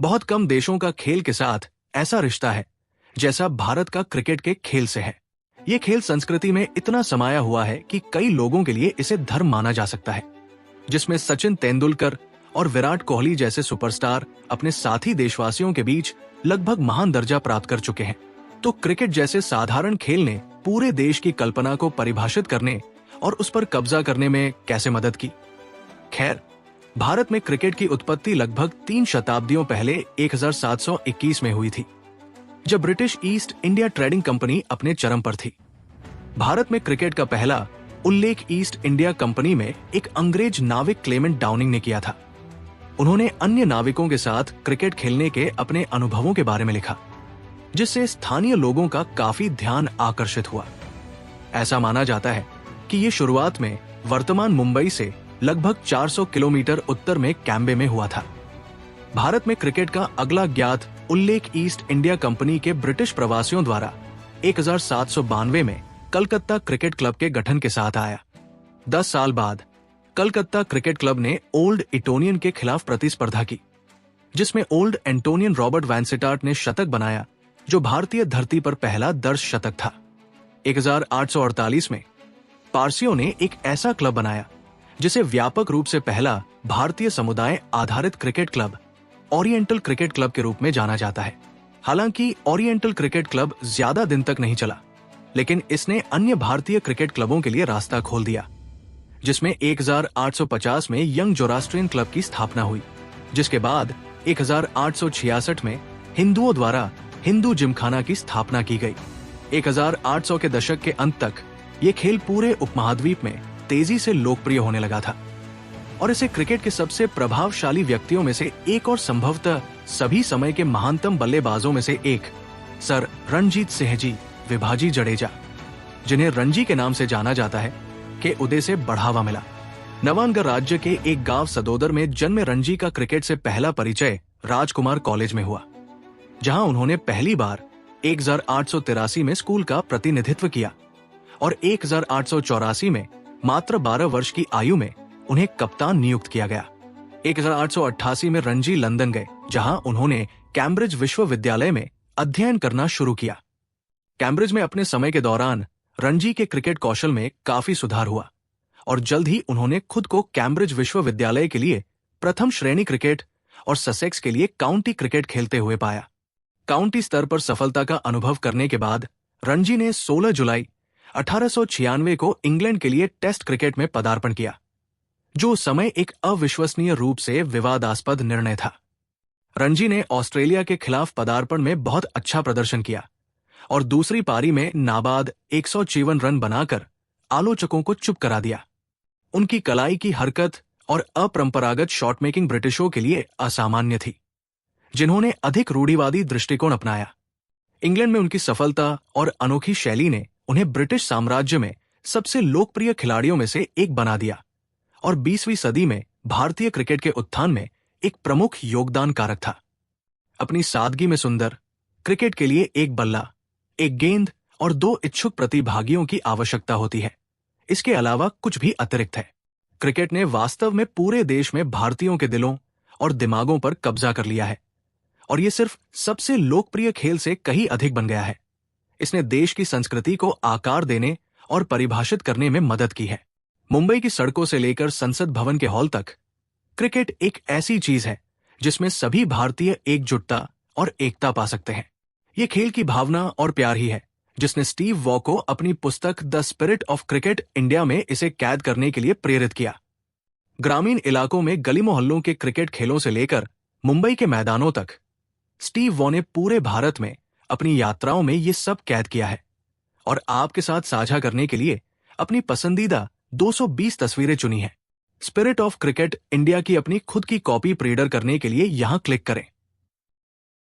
बहुत कम देशों का खेल के साथ ऐसा रिश्ता है जैसा भारत का क्रिकेट के खेल से है। ये खेल संस्कृति में इतना समाया हुआ है कि कई लोगों के लिए इसे धर्म माना जा सकता है, जिसमें सचिन तेंदुलकर और विराट कोहली जैसे सुपरस्टार अपने साथी देशवासियों के बीच लगभग महान दर्जा प्राप्त कर चुके हैं। तो क्रिकेट जैसे साधारण खेल ने पूरे देश की कल्पना को परिभाषित करने और उस पर कब्जा करने में कैसे मदद की? खैर, भारत में क्रिकेट की उत्पत्ति लगभग 3 शताब्दियों पहले 1721 में हुई थी, जब British east India trading company अपने चरम पर थी। भारत में क्रिकेट का पहला उल्लेख ईस्ट इंडिया कंपनी में एक अंग्रेज नाविक क्लेमेंट डाउनिंग ने किया था। उन्होंने अन्य नाविकों के साथ क्रिकेट खेलने के अपने अनुभवों के बारे में लिखा, जिससे स्थानीय लोगों का काफी ध्यान आकर्षित हुआ। ऐसा माना जाता है कि ये शुरुआत में वर्तमान मुंबई से लगभग 400 किलोमीटर उत्तर में कैम्बे में हुआ था। भारत में क्रिकेट का अगला ज्ञात उल्लेख ईस्ट इंडिया कंपनी के ब्रिटिश प्रवासियों द्वारा 1792 में कलकत्ता क्रिकेट क्लब के गठन के साथ आया। 10 साल बाद कलकत्ता क्रिकेट क्लब ने ओल्ड इटोनियन के खिलाफ प्रतिस्पर्धा की, जिसमें ओल्ड एंटोनियन रॉबर्ट वैनसिटार्ट ने शतक बनाया, जो भारतीय धरती पर पहला दर्ज शतक था। 1848 में पारसियों ने एक ऐसा क्लब बनाया जिसे व्यापक रूप से पहला भारतीय समुदाय आधारित cricket club oriental cricket club के रूप में जाना जाता है। हालांकि ओरिएंटल क्रिकेट क्लब ज्यादा दिन तक नहीं चला, लेकिन इसने अन्य भारतीय क्रिकेट क्लबों के लिए रास्ता खोल दिया, जिसमें 1850 में यंग जोरास्ट्रियन क्लब की स्थापना हुई, जिसके बाद 1866 में हिंदुओं द्वारा हिंदू जिमखाना की स्थापना की गई। 1800 के दशक के अंत तक ये खेल पूरे उपमहाद्वीप में तेजी से लोकप्रिय होने लगा था और इसे क्रिकेट के सबसे प्रभावशाली व्यक्तियों में से एक और संभवतः सभी समय के महानतम बल्लेबाजों में से एक सर रणजीत सिंह जी विभाजी जडेजा, जिन्हें रणजी के नाम से जाना जाता है, के उदय से बढ़ावा मिला। नवांगर राज्य के एक गांव सदोदर में जन्मे रणजी का क्रिकेट से पहला परिचय राजकुमार कॉलेज में हुआ, जहां उन्होंने पहली बार 1883 में स्कूल का प्रतिनिधित्व किया और 1884 में मात्र 12 वर्ष की आयु में उन्हें कप्तान नियुक्त किया गया। 1888 में रणजी लंदन गए, जहां उन्होंने कैम्ब्रिज विश्वविद्यालय में अध्ययन करना शुरू किया। कैम्ब्रिज में अपने समय के दौरान रणजी के क्रिकेट कौशल में काफी सुधार हुआ और जल्द ही उन्होंने खुद को कैम्ब्रिज विश्वविद्यालय के लिए प्रथम श्रेणी क्रिकेट और ससेक्स के लिए काउंटी क्रिकेट खेलते हुए पाया। काउंटी स्तर पर सफलता का अनुभव करने के बाद रणजी ने 16 जुलाई 1896 को इंग्लैंड के लिए टेस्ट क्रिकेट में पदार्पण किया, जो उस समय एक अविश्वसनीय रूप से विवादास्पद निर्णय था। रणजी ने ऑस्ट्रेलिया के खिलाफ पदार्पण में बहुत अच्छा प्रदर्शन किया और दूसरी पारी में नाबाद 154 रन बनाकर आलोचकों को चुप करा दिया। उनकी कलाई की हरकत और अपरंपरागत शॉट मेकिंग ब्रिटिशों के लिए असामान्य थी, जिन्होंने अधिक रूढ़िवादी दृष्टिकोण अपनाया। इंग्लैंड में उनकी सफलता और अनोखी शैली ने उन्हें ब्रिटिश साम्राज्य में सबसे लोकप्रिय खिलाड़ियों में से एक बना दिया और 20वीं सदी में भारतीय क्रिकेट के उत्थान में एक प्रमुख योगदान कारक था। अपनी सादगी में सुंदर क्रिकेट के लिए एक बल्ला, एक गेंद और 2 इच्छुक प्रतिभागियों की आवश्यकता होती है। इसके अलावा कुछ भी अतिरिक्त है। क्रिकेट ने वास्तव में पूरे देश में भारतीयों के दिलों और दिमागों पर कब्जा कर लिया है और ये सिर्फ सबसे लोकप्रिय खेल से कहीं अधिक बन गया है। इसने देश की संस्कृति को आकार देने और परिभाषित करने में मदद की है। मुंबई की सड़कों से लेकर संसद भवन के हॉल तक क्रिकेट एक ऐसी चीज है जिसमें सभी भारतीय एकजुटता और एकता पा सकते हैं। ये खेल की भावना और प्यार ही है जिसने स्टीव वॉ को अपनी पुस्तक the spirit of cricket India में इसे कैद करने के लिए प्रेरित किया। ग्रामीण इलाकों में गली मोहल्लों के क्रिकेट खेलों से लेकर मुंबई के मैदानों तक स्टीव वॉ ने पूरे भारत में अपनी यात्राओं में ये सब कैद किया है और आपके साथ साझा करने के लिए अपनी पसंदीदा 220 तस्वीरें चुनी हैं। स्पिरिट ऑफ क्रिकेट इंडिया की अपनी खुद की कॉपी प्री ऑर्डर करने के लिए यहां क्लिक करें।